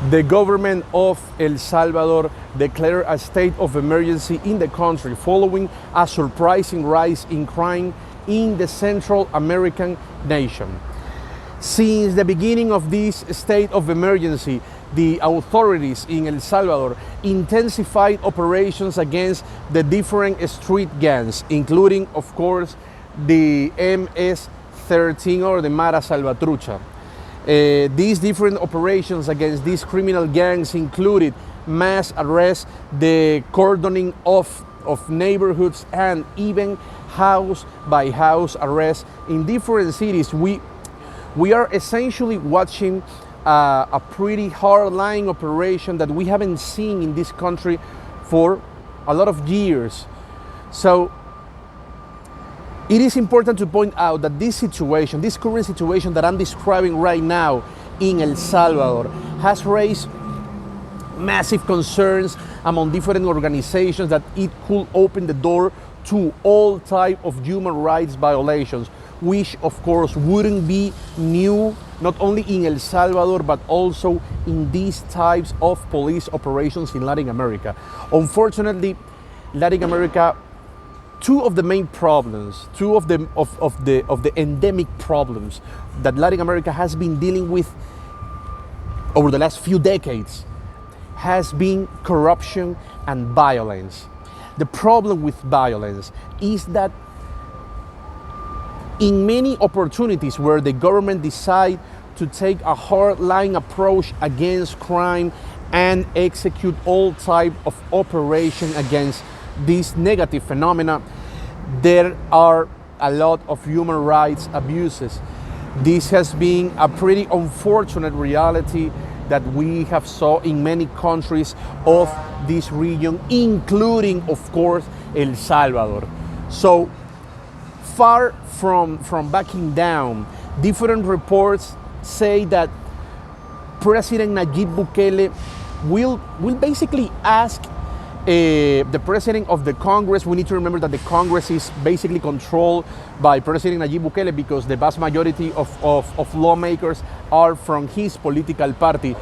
The government of El Salvador declared a state of emergency in the country following a surprising rise in crime in the Central American nation. Since the beginning of this state of emergency, the authorities in El Salvador intensified operations against the different street gangs, including, of course, the MS-13 or the Mara Salvatrucha. These different operations against these criminal gangs included mass arrests, the cordoning off of neighborhoods, and even house by house arrests in different cities. We are essentially watching a pretty hard-line operation that we haven't seen in this country for a lot of years. So it is important to point out that this situation, this current situation that I'm describing right now in El Salvador, has raised massive concerns among different organizations that it could open the door to all types of human rights violations, which of course wouldn't be new not only in El Salvador but also in these types of police operations in Latin America. Unfortunately, Latin America, two of the main problems, two of the endemic problems that Latin America has been dealing with over the last few decades has been corruption and violence. The problem with violence is that in many opportunities where the government decide to take a hard-line approach against crime and execute all type of operation against these negative phenomena, there are a lot of human rights abuses. This has been a pretty unfortunate reality that we have saw in many countries of this region, including, of course, El Salvador. So far from backing down, different reports say that President Nayib Bukele will basically ask the president of the Congress. We need to remember that the Congress is basically controlled by President Nayib Bukele because the vast majority of lawmakers are from his political party.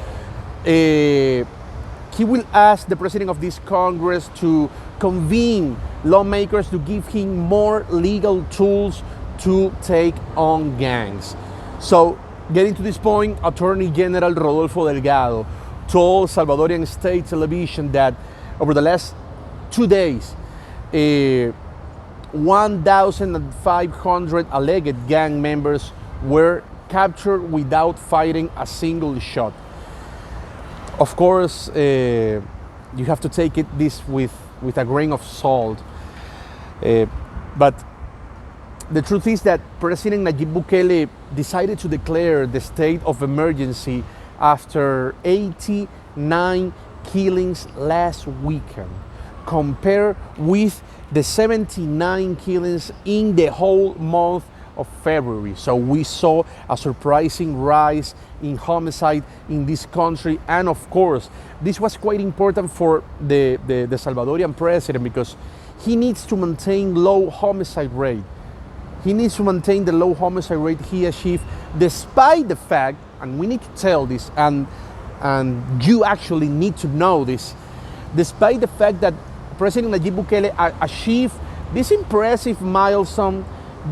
He will ask the president of this Congress to convene lawmakers to give him more legal tools to take on gangs. So, getting to this point, Attorney General Rodolfo Delgado told Salvadorian State Television that over the last 2 days, 1,500 alleged gang members were captured without firing a single shot. Of course, you have to take this with a grain of salt. But the truth is that President Nayib Bukele decided to declare the state of emergency after 89 killings last weekend, compared with the 79 killings in the whole month of February. So we saw a surprising rise in homicide in this country, and of course this was quite important for the Salvadorian president because he needs to maintain low homicide rate. He needs to maintain the low homicide rate he achieved, despite the fact, and we need to tell this, and you actually need to know this, despite the fact that President Nayib Bukele achieved this impressive milestone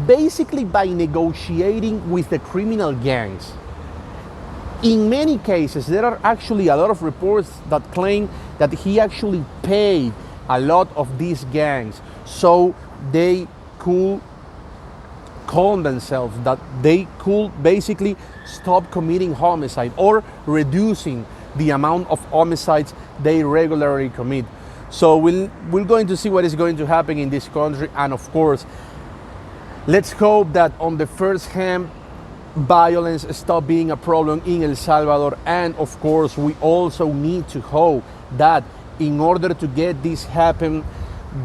basically by negotiating with the criminal gangs. In many cases, there are actually a lot of reports that claim that he actually paid a lot of these gangs so they could calm themselves, that they could basically stop committing homicide or reducing the amount of homicides they regularly commit. So we're going to see what is going to happen in this country, and of course, let's hope that on the first hand, violence stop being a problem in El Salvador, and of course, we also need to hope that in order to get this happen,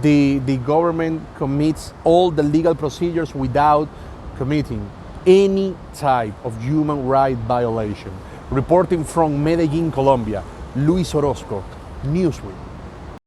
the government commits all the legal procedures without committing any type of human right violation. Reporting from Medellin, Colombia, Luis Orozco, Newsweek.